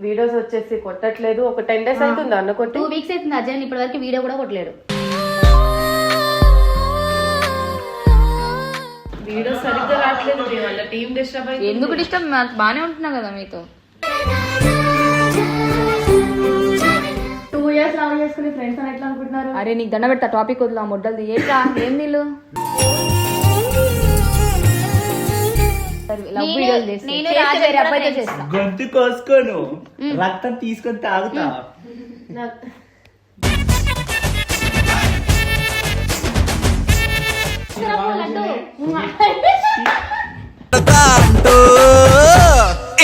Videos వచ్చేసి కొట్టట్లేదు. ఒక 10 days అవుతుంది అన్న కొట్టి. 2 weeks అవుతుంది అజయ్ ఇప్పటి వరకు వీడియో కూడా కొట్టలేడు. వీడియో సరిగ్గా రావట్లేదు. టీం డిస్టర్బ్ అయ్యింది. ఎందుకు డిస్టర్బ్? బానే ఉంటున్నా కదా మీతో. 2 years లవ్ చేసుకుని ఫ్రెండ్స్ అని ఎట్లా అనుకుంటున్నారు? అరే నీకు దండ పెడతా, టాపిక్ వద్దు. ఆ మొడ్డలది ఏంటా? ఏం నీళ్ళు గొంతు కోసుకోను, రక్తం తీసుకొని తాగుతా.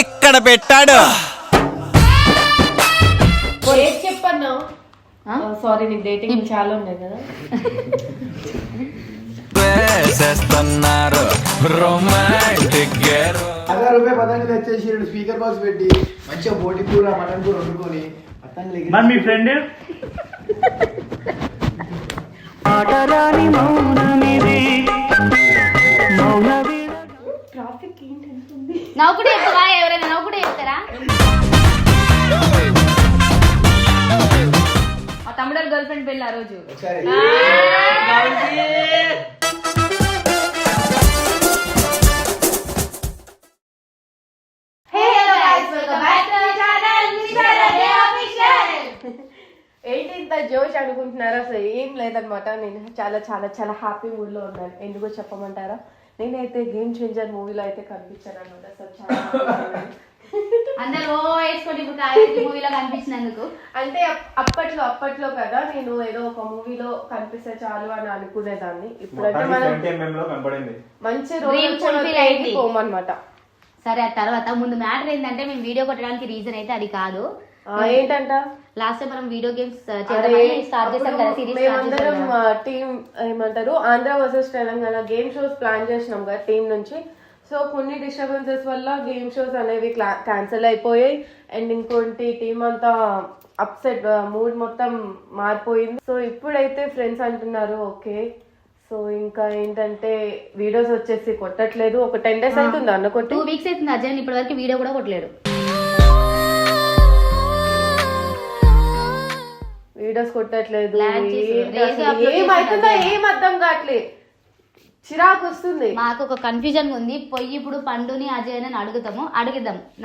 ఇక్కడ పెట్టాడు. చెప్పన్నా సారీ, నీకు డేటింగ్ చాలా ఉన్నాయి కదా. రూపాయి పతంగులు వచ్చేసి స్పీకర్ బాక్స్ పెట్టి మంచిగా బోటి కూర మటన్ కూర వండుకొని పతంగులు. మరి మీ ఫ్రెండ్ ట్రాఫిక్ ఏంటి? నవ్వు కూడా చెప్తారా? ఎవరైనా నవ్వు కూడా చెప్తారా? మా తమ్ముడు గర్ల్ ఫ్రెండ్ పెళ్ళి ఆ రోజు. ఏంటి ఇంత జోష్ అనుకుంటున్నారా? అసలు ఏం లేదనమాట. నేను చాలా చాలా చాలా హ్యాపీ మూడ్ లో ఉన్నాను. ఎందుకో చెప్పమంటారా? నేనైతే గేమ్ చేంజర్ మూవీలో అయితే కనిపించాను అనమాట. అసలు చాలా అందరూ వేసుకోండి ఇప్పుడు కావేరి మూవీలో కనిపించినందుకు. అంటే అప్పట్లో కదా నేను ఏదో ఒక మూవీలో కనిపిస్తే చాలు అని అనుకునేదాన్ని. ఇప్పుడంటే మనం మంచి రోజు పోమన్నమాట. సరే, ఆ తర్వాత ముందు మ్యాటర్ ఏంటంటే మేము వీడియో కొట్టడానికి రీజన్ అయితే అది కాదు. ఏంటంట? లాస్ట్ టైం మనం వీడియో గేమ్స్ స్టార్ట్ చేసాం కదా, సిరీస్. మేమందరం టీమ్ ఏమంటారు Andhra versus Telangana game shows plan చేసినాం కదా టీం నుంచి. సో కొన్ని డిస్టర్బెన్సెస్ వల్ల గేమ్ షోస్ అనేవి క్యాన్సిల్ అయిపోయాయి. అండ్ ఇంకోటి టీం అంతా అప్సెట్, మూడ్ మొత్తం మారిపోయింది. సో ఇప్పుడైతే ఫ్రెండ్స్ అంటున్నారు ఓకే. సో ఇంకా ఏంటంటే వీడియోస్ వచ్చేసి కొట్టట్లేదు. ఒక 10 days అవుతుంది అన్న కొట్టి. 2 weeks అవుతుంది అజయ్ ఇప్పటి వరకు వీడియో కూడా కొట్టలేడు. వీడియోస్ కొట్టట్లేదు. ఏమైతుందో ఏం అర్థం కావట్లేదు. చిరాకు వస్తుంది. మాకు ఒక కన్ఫ్యూజన్ ఉంది. పోయి ఇప్పుడు పండుని అజయ్ అని అడుగుదాం.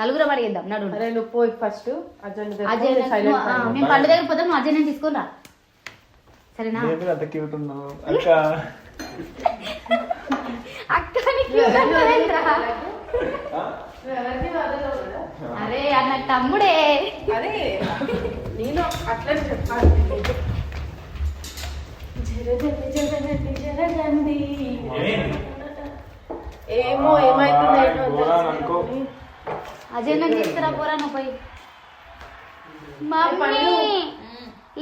నలుగురం అడిగిద్దాం. నడు. అరే నువ్వు పోయి ఫస్ట్ అజయ్ మేము పండు దగ్గర పోతాం. నువ్వు అజయ్ నేను తీసుకురా, సరేనా? అరే అన్న తమ్ముడే. అరే నేను అట్లా చెప్పాను. ఏమో ఏమైతుంది అజయ్ నేను తీసుకురా పోరా. నువ్వు పోయి. మమ్మీ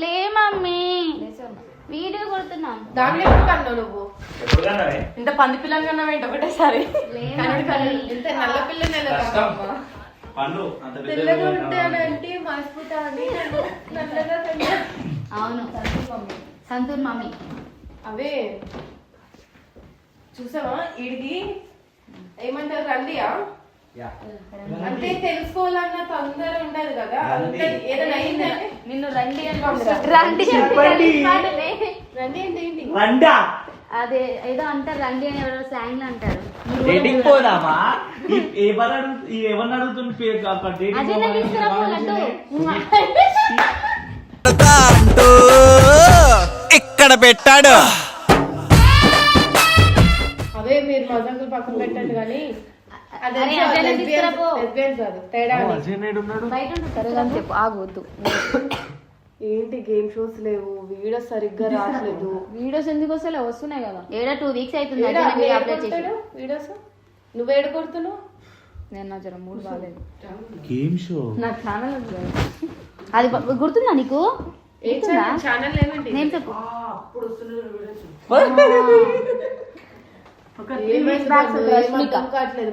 లే, మమ్మీ వీడియో కొడుతున్నాం. దాంట్లో కన్నావు నువ్వు. ఇంత పంది పిల్లలు కన్నా ఏంటి ఒకటేసారి? ఇంత నల్ల పిల్లలు తెల్లగా ఉంటానంటే మర్చిపోతా అని నల్లగా. అవును, సంతూర్ మమ్మీ. అవే చూసావా? ఈడికి ఏమంటారు రండియా అంటే తెలుసుకోవాలన్న తొందర ఉండదు కదా. ఏదైనా అయిందంటే నిన్ను రండి రండి అంటే ఏంటి? అదే ఏదో అంటారు, రండి అని ఎవరో స్లాంగ్ లో అంటారు. పోదామా? ఎవరిని అడుగుతుంది? ఇక్కడ పెట్టాడు. అవే మీరు మజాకులు పక్కన పెట్టండి కానీ ఏంటి గేమ్ షోస్ లేవు, వీడియోస్ సరిగ్గా రావట్లేదు. వీడియోస్ ఎందుకు వస్తలే? వస్తున్నాయి కదా. 2 weeks అవుతుంది వీడియోస్. నువ్వు ఏడు కొడుతున్నావు? నేను నా జర మూడు బాగాలేదు. గేమ్ షో నా ఛానల్ అది గుర్తుందా నీకు? ఛానల్ ఏమండి? నేను చెప్పు.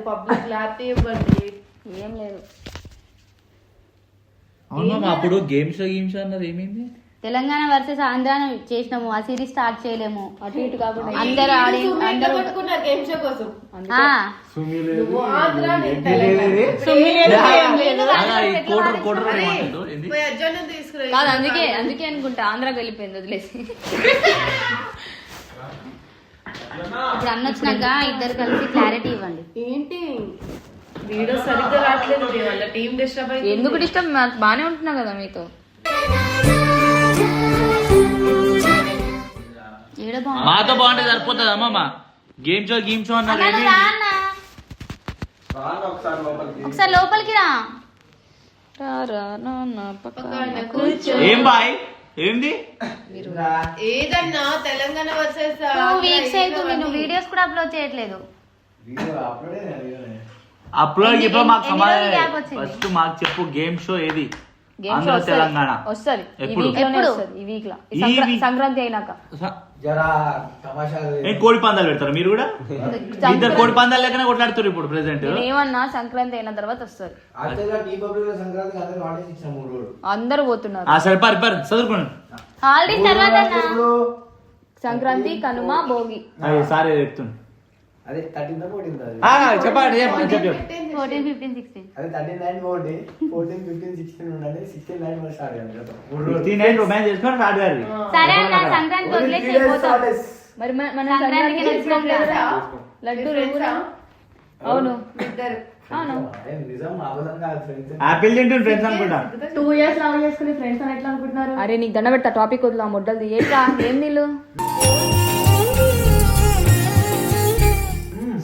పబ్లిక్ క్లారిటీ ఇవ్వండి. ఏం లేదు. అప్పుడు గేమ్ షో అన్నది ఏమైంది? తెలంగాణ వర్సెస్ ఆంధ్ర చేసినాము, ఆ సిరీస్ స్టార్ట్ చేయలేము. అటు ఇటు కాకుండా అందరూ ఆడి అందరూ గేమ్ షో కోసం ఆ. నువ్వు ఆంధ్ర, నేను పోయి అర్జున్ తీసుకురా. కాదు, అందుకే అనుకుంటా ఆంధ్రాకి వెళ్ళిపోయింది వదిలేసి. ఇప్పుడు అన్న వచ్చినాక ఇద్దరు కలిసి క్లారిటీ ఇవ్వండి. ఏంటి వీడియో సరిగ్గా రావట్లేదు, వాళ్ళ టీం డిస్టర్బ్ అయింది. ఎందుకు డిస్టర్బ్? బానే ఉంటున్నా కదా మీతో. మాతో బాగుంటే సరిపోతుంది అమ్మమ్మ. గేమ్ షో అన్నారు. ఒకసారి లోపలికి రా. ఏం బాయ్ ఏంది? ఏదన్నా తెలంగాణ వర్సెస్ 2 వీక్స్ అవుతుంది, నువ్వు వీడియోస్ కూడా అప్లోడ్ చేయట్లేదు. అప్లోడ్ ఇప్పుడు మాకు ఎన్ని రోజులు gap వచ్చింది? ఫస్ట్ మాకు చెప్పు, గేమ్ షో ఏది? ఆంధ్ర తెలంగాణ వస్తుంది ఎప్పుడు? ఈ వీక్ లో ఈ week- సంక్రాంతి అయినాక జరా తమాషాలు ఏ కోడి పందాలు పెడతారు మీరు కూడా? ఇద్దరు కోడి పందాలు లెక్కనే కొట్లాడుతారు ఇప్పుడు ప్రెసెంట్. ఏమన్నా సంక్రాంతి అయిన తర్వాత వస్తుంది. యాక్చువల్గా టీ పబ్లిక్ సంక్రాంతికి అందరూ హాలిడేస్ ఇచ్చిన 3 రోజులు. అందరూ పోతున్నారు. సరే పర్ చదువుకోండి. హాలిడేస్ తర్వాత అన్న. సంక్రాంతి, కనుమ, భోగి. సారీ చెప్తుంది. అదే 13th 14th చెప్పండి 14, 15, 16. అదే 13 9 పోండి, 14 15 16 ఉండండి, 16 9 వరకు స్టార్ట్ చేయండి. రొమాన్స్ చేసుకొని స్టార్ట్ గారి సరే అన్న, సంక్రాంతి వదిలేసి పోతాం. మరి మన సంక్రాంతికి సంక్రాంతికి నడుచుకోలేదా? లడ్డు రేవురా. అవును అవును. నిజం అబద్ధం కాదు ఫ్రెండ్స్. ఆపిల్ తింటుంది ఫ్రెండ్స్ అనుకుంటా. 2 years లవ్ చేసుకుని ఫ్రెండ్స్ అని ఎట్లా అనుకుంటున్నారు? అరే నీకు దండ పెడతా, టాపిక్ వదిలా మొడ్డలది. ఏంట్రా ఏం నీళ్ళు?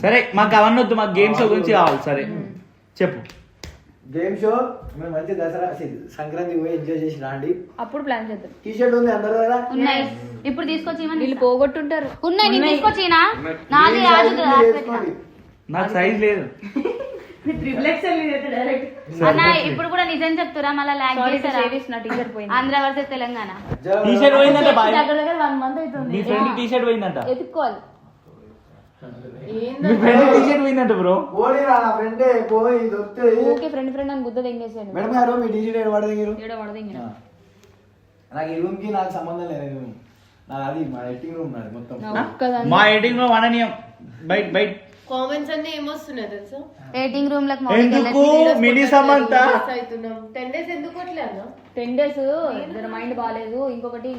సరే మాకు అవన్నీ వద్దు, మాకు గేమ్ షో గురించి కావాలి. సరే చెప్పు. గేమ్ షో మేము మంచి దసరా సంక్రాంతి పోయి ఎంజాయ్ చేసి రాండి. అప్పుడు ప్లాన్ చేద్దాం. టీ షర్ట్ ఉంది అందరూ కదా? ఉన్నాయి, ఇప్పుడు తీసుకొచ్చి ఇవ్వండి. వీళ్ళు పోగొట్టుంటారు. ఉన్నాయి, నేను తీసుకొచ్చినా. నాది రాజు వేసుకోండి. నాకు సైజ్ లేదు. అన్న ఇప్పుడు కూడా నిజం చెప్తురా, మళ్ళీ లాగ్ చేస్తారా? నా టీషర్ట్ పోయింది. Andhra versus Telangana. T shirt పోయిందంట బాయ్. దగ్గర దగ్గర 1 month అవుతుంది. మీ ఫ్రెండ్ టీ షర్ట్ పోయిందంట. ఎత్తుకోవాలి. మీ ఫ్రెండ్ టీ షర్ట్ పోయిందంట బ్రో. పోనీ రా నా ఫ్రెండే పోయి దొరికితే. ఓకే ఫ్రెండ్ అని గుద్ద తెంగేసాను. మేడం గారు మీ టీ షర్ట్ వాడదు మీరు? ఏడో వడదింగిన. నాకు ఈ రూమ్ కి నాకు సంబంధం లేదు. నాకు అది మా ఎడిటింగ్ రూమ్ నాది మొత్తం. మా ఎడిటింగ్ లో వననీయం బయట కామెంట్స్ అన్ని ఏమొస్తున్నాయి తెలుసా? వెయిటింగ్ రూమ్ లకు ఎందుకు మినీ సమంత 10 days ఎందుకు అట్లా అన్న? 10 days జర మైండ్ బాగాలేదు. ఇంకొకటి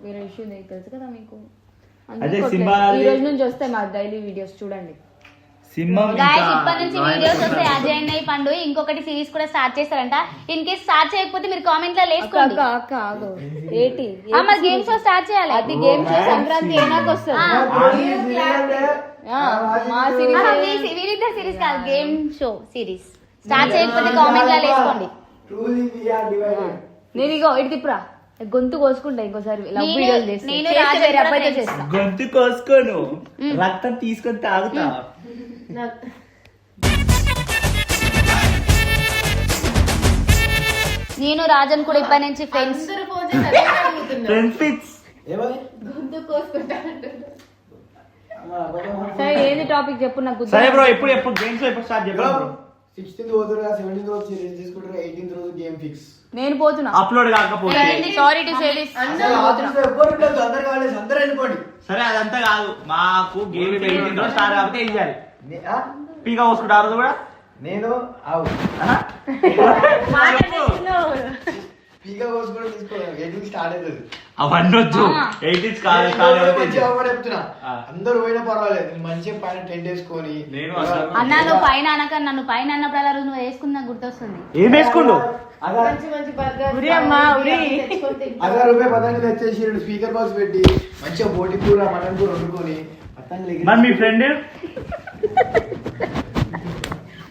వేరే ఇష్యూ ఉంది, తెలుసు కదా మీకు. అదే సింబా ఈ రోజు నుంచి వస్తాయి మా డైలీ వీడియోస్ చూడండి. సింహం గాయస్ ఇప్పటి నుంచి వీడియోస్ వస్తాయి. అజయ్ అన్నయ్య పండు ఇంకొకటి సిరీస్ కూడా స్టార్ట్ చేస్తారంట. ఇన్ కేస్ స్టార్ట్ చేయకపోతే మీరు కామెంట్ లో లేసుకోండి. అక్క ఆగు. ఏంటి మరి గేమ్ షో స్టార్ట్ చేయాలి. అది గేమ్ షో సంక్రాంతి అయినాక వస్తుంది. మా సిరీస్ వీరిద్దరు సిరీస్ కాదు, గేమ్ షో సిరీస్ స్టార్ట్ చేయకపోతే కామెంట్ లో లేసుకోండి. నేను ఇగో ఇటు తిప్పురా, గొంతు కోసుకుంటా ఇంకోసారి లవ్ వీడియోలు చేస్తే. నేను చేస్తే రాజు వేరే అబ్బాయితో చేస్తా. గొంతు కోసుకోను, రక్తం తీసుకొని తాగుతా. నేను రాజన్ కూడా ఇప్పటి నుంచి ఫ్రెండ్స్. అందరూ ఫోన్ చేసి అదే అడుగుతున్నారు. ఫ్రెండ్స్ పిక్స్ ఏమని? గొంతు కోసుకుంటా అంటున్నారు. సరే ఏంది టాపిక్ చెప్పు నాకు గుర్తు. సరే బ్రో, ఎప్పుడు గేమ్స్ ఎప్పుడు స్టార్ట్ చెప్పు. 16th పోతురా, 17th రోజు సిరీస్ తీసుకుంటారా, 18th రోజు గేమ్ ఫిక్స్. నేను పోతున్నా. అప్లోడ్ కాకపోతే సారీ టు సే దిస్. అందరు కావాలి, అందరూ వెళ్ళిపోండి. సరే అదంతా కాదు, మాకు గేమ్ 18 రోజు స్టార్ట్ కాకపోతే ఏం చేయాలి? పీకా పోసుకుంటా ఆ రోజు కూడా. నేను ఆవు ఆహా? పీకా కోసుకుంటే తీసుకోవాలి, 18 స్టార్ట్ అవుతుంది. అవన్నీ వద్దు, 18 చెప్తున్నా అందరూ పోయినా పర్వాలేదు, నేను మంచిగా పైన టెంట్ వేసుకొని. నేను అన్న నువ్వు పైన అనక, నన్ను పైన అన్నప్పుడు అలా రోజు నువ్వు వేసుకున్నా గుర్తొస్తుంది. ఏం వేసుకుండు? మంచి మంచి బర్గర్ తెచ్చుకొని తింటాం. 1000 రూపాయలు పతంగులు తెచ్చేసి స్పీకర్ బాక్స్ పెట్టి మంచిగా బోటి కూర మటన్ కూర వండుకొని పతంగులు మరి మీ ఫ్రెండ్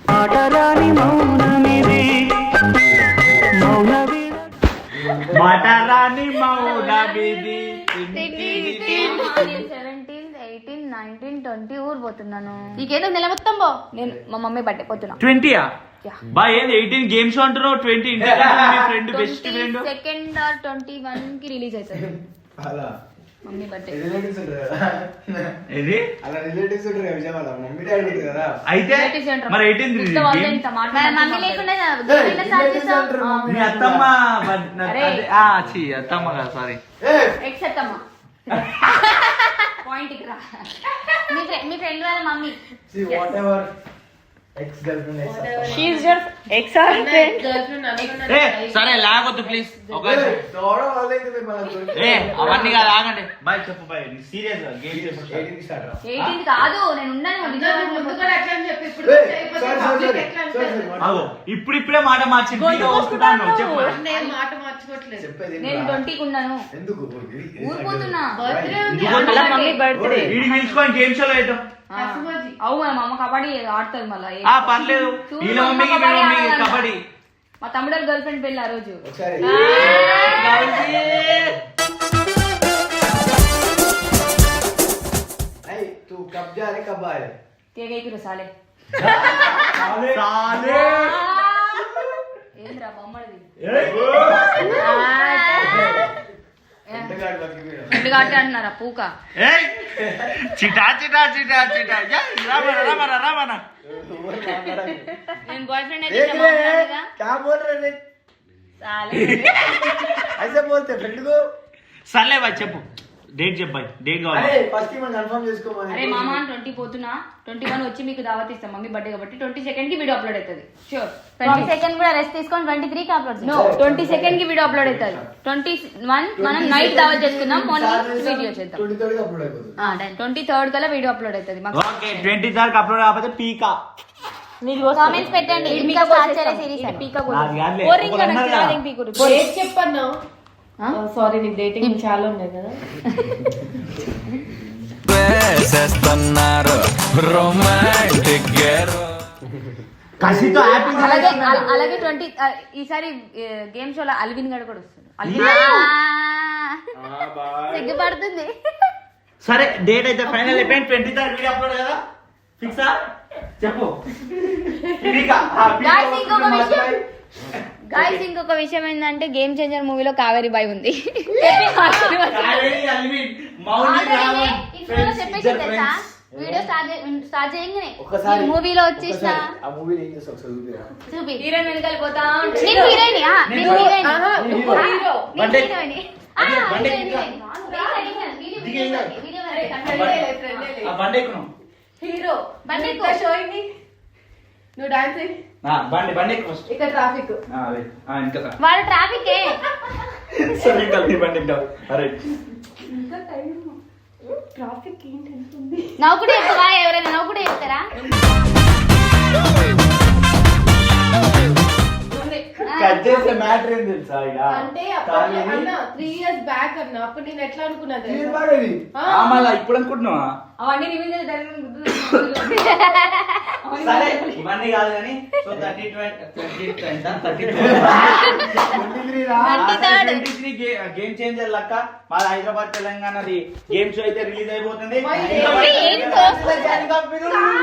మాటరాని మౌనమిది. 17, 18, 19, 20 ఊరు పోతున్నాను. నీకేదో నెల మొత్తం పో. నేను మా మమ్మీ బర్త్డే పోతున్నా. 20 బా ఏంది 18 గేమ్ షో అంటున్నావు, 20 ఇంటి మీ friend best friend. 22nd or 21 కి రిలీజ్ అవుతుంది. అలా మమ్మీ బర్త్డే రిలేటివ్స్ ఉంటారు కదా ఇది అలా రిలేటివ్స్ ఉంటారు కదా విజయవాడ మమ్మీ డాడీ ఉంటుంది కదా అయితే మరి 18 మమ్మీ లేకుండా game ఎట్లా start చేస్తావు? మీ అత్తమ్మ అరే. అత్తమ్మ కదా సారీ ఎక్సెప్ట్ పాయింట్ రా మీ ఫ్రెండ్ వాళ్ళ mummy see whatever ex girlfriend ex షీఈ్ యువర్ ఎక్స్ ఆర్ ఫ్రెండ్ ఏ సరే లాగొద్దు ప్లీజ్ ఒక తోడ వాళ్ళైతే మేము అలా ఏ అవన్నీ కాదు ఆగండి బాయ్ చెప్పు బాయ్ సీరియస్ గా గేమ్ చెప్పు 18 స్టార్ట్ రా 18 కాదు నేను ఉన్నాను ముందు కూడా అట్లా అని చెప్పి ఇప్పుడు చేయకపోతే public ఎట్లా అంటారు? ఆగో ఇప్పుడిప్పుడే మాట మార్చి గొంతు కోసుకుంటాను. చెప్పు నేను మాట మార్చుకోవట్లేదు. చెప్పేది నేను 20 కి ఉన్నాను ఎందుకు ఊరిపోతున్నా బర్త్డే ఉంది. ఎందుకు అలా మమ్మీ బర్త్డే వీడికి పిలుచుకొని గేమ్ షోలో వేయటం అసమాజి. అవు మన అమ్మ కబడ్డీ ఆడుతుంది మళ్ళీ పర్లేదు వీళ్ళ మమ్మీకి మీ మమ్మీకి కబడ్డీ మా తమ్ముడు గర్ల్ ఫ్రెండ్ పెళ్ళి ఆ రోజు ఒకసారి नहीं तू कब जा रहे कब आ रहे కేకేకి సాలే ఏంద్రా బొమ్మడిది ఎంతగాడు బతికిపోయాడు ఫ్రెండ్ కాబట్టి అంటున్నారా పూక ఏయ్ చిటా చిటా చిటా చిటా రామన రామన రామన నేను బాయ్ ఫ్రెండ్ అయితే देख ఇట్లా रहे हैं మాట్లాడదుగా. क्या बोल रहे हैं సాలే ऐसे बोलते फ्रेंड को సర్లే బాయ్ చెప్పు డేట్ చెప్పు బాయ్ డేట్ కావాలి अरे फर्स्ट की मैं कंफर्म చేసుకోమని అరే మామ 20 పోతున్నా 21 వచ్చి మీకు దావత్ ఇస్తాం మమ్మీ బర్త్డే కాబట్టి 22 కి వీడియో అప్లోడ్ అవుతుంది షూర్ 22 కూడా రెస్ట్ తీసుకొని 23 కి అప్లోడ్ నో 22 కి వీడియో అప్లోడ్ అవుతుంది 21 మనం నైట్ దావత్ చేసుకుందాం మార్నింగ్ వీడియో చేద్దాం 23 అప్లోడ్ అయిపోతుంది 23 కల్లా వీడియో అప్లోడ్ అవుతుంది మాకు ఓకే 23 అప్లోడ్ కాకపోతే పీకా కామెంట్స్ పెట్టండి ఇంకా స్టార్ట్ చేయాలి సిరీస్ అని. పీకా నాది కాదులే. బోరింగ్ ఒకరు అన్నారు కదా. పీకు డేట్ చెప్పన్నా సారీ నీకు డేటింగ్ చాలా ఉన్నాయి కదా. వేసేస్తున్నారు రొమాంటిక్ గేర్ కసితో హ్యాపీ అలాగే అలాగే 20 ఈసారి గేమ్ షోలో అల్విన్ గడ్ కూడా వస్తుంది అల్విన్ సిగ్గుపడుతుంది. సరే డేట్ అయితే ఫైనల్ అయిపోయింది 23 వీడియో అప్లోడ్ కదా ఫిక్సా చెప్పు పీకా Guys, ఇంకొక విషయం గైస్ ఇంకొక విషయం ఏంటంటే గేమ్ చేంజర్ మూవీలో కావేరి బాయ్ ఉంది చెప్పేసి తెలుసా వీడియో స్టార్ట్ చేయగానే ఒకసారి మూవీలో వచ్చేసిన ఆ మూవీ ఏం చేస్తావు ఒకసారి చూపిరా చూపి హీరోయిన్ వెనకాల పోతా నేను హీరోయిన్ నేను హీరోయిన్ ఆహా, నువ్వు హీరో. బండి. బండి ఎక్కును హీరో. బండి నువ్వు ఇక్కడ showing ని. నువ్వు డాన్స్ చేయి. బండి ఎక్కు ఫస్ట్ ఇక్కడ ట్రాఫిక్. ఇంకా వాడు ట్రాఫిక్ సరే కలిసి బండి ఎక్కు అరే ఇంకా టైం. ట్రాఫిక్ ఏంటి ఎంత ఉంది? నవ్వు కూడా చెప్తావా ఎవరైనా నవ్వు కూడా చెప్తారా కట్ చేసే మ్యాటర్ ఏం తెలుసా ఇక అంటే అప్పట్లో అన్న 3 years బ్యాక్ అన్న అప్పుడు నేను ఎట్లా అనుకున్నది క్లియర్ బాడేది మళ్ళా ఇప్పుడు అనుకుంటున్నావా అవన్నీ రివీల్ చేసి సరే ఇవన్నీ కాదు కానీ సో 23 రా 23 గేమ్ చేంజర్ లక్క మా హైదరాబాద్ తెలంగాణది గేమ్ షో అయితే రిలీజ్ అయిపోతుంది మరి ఏంటో?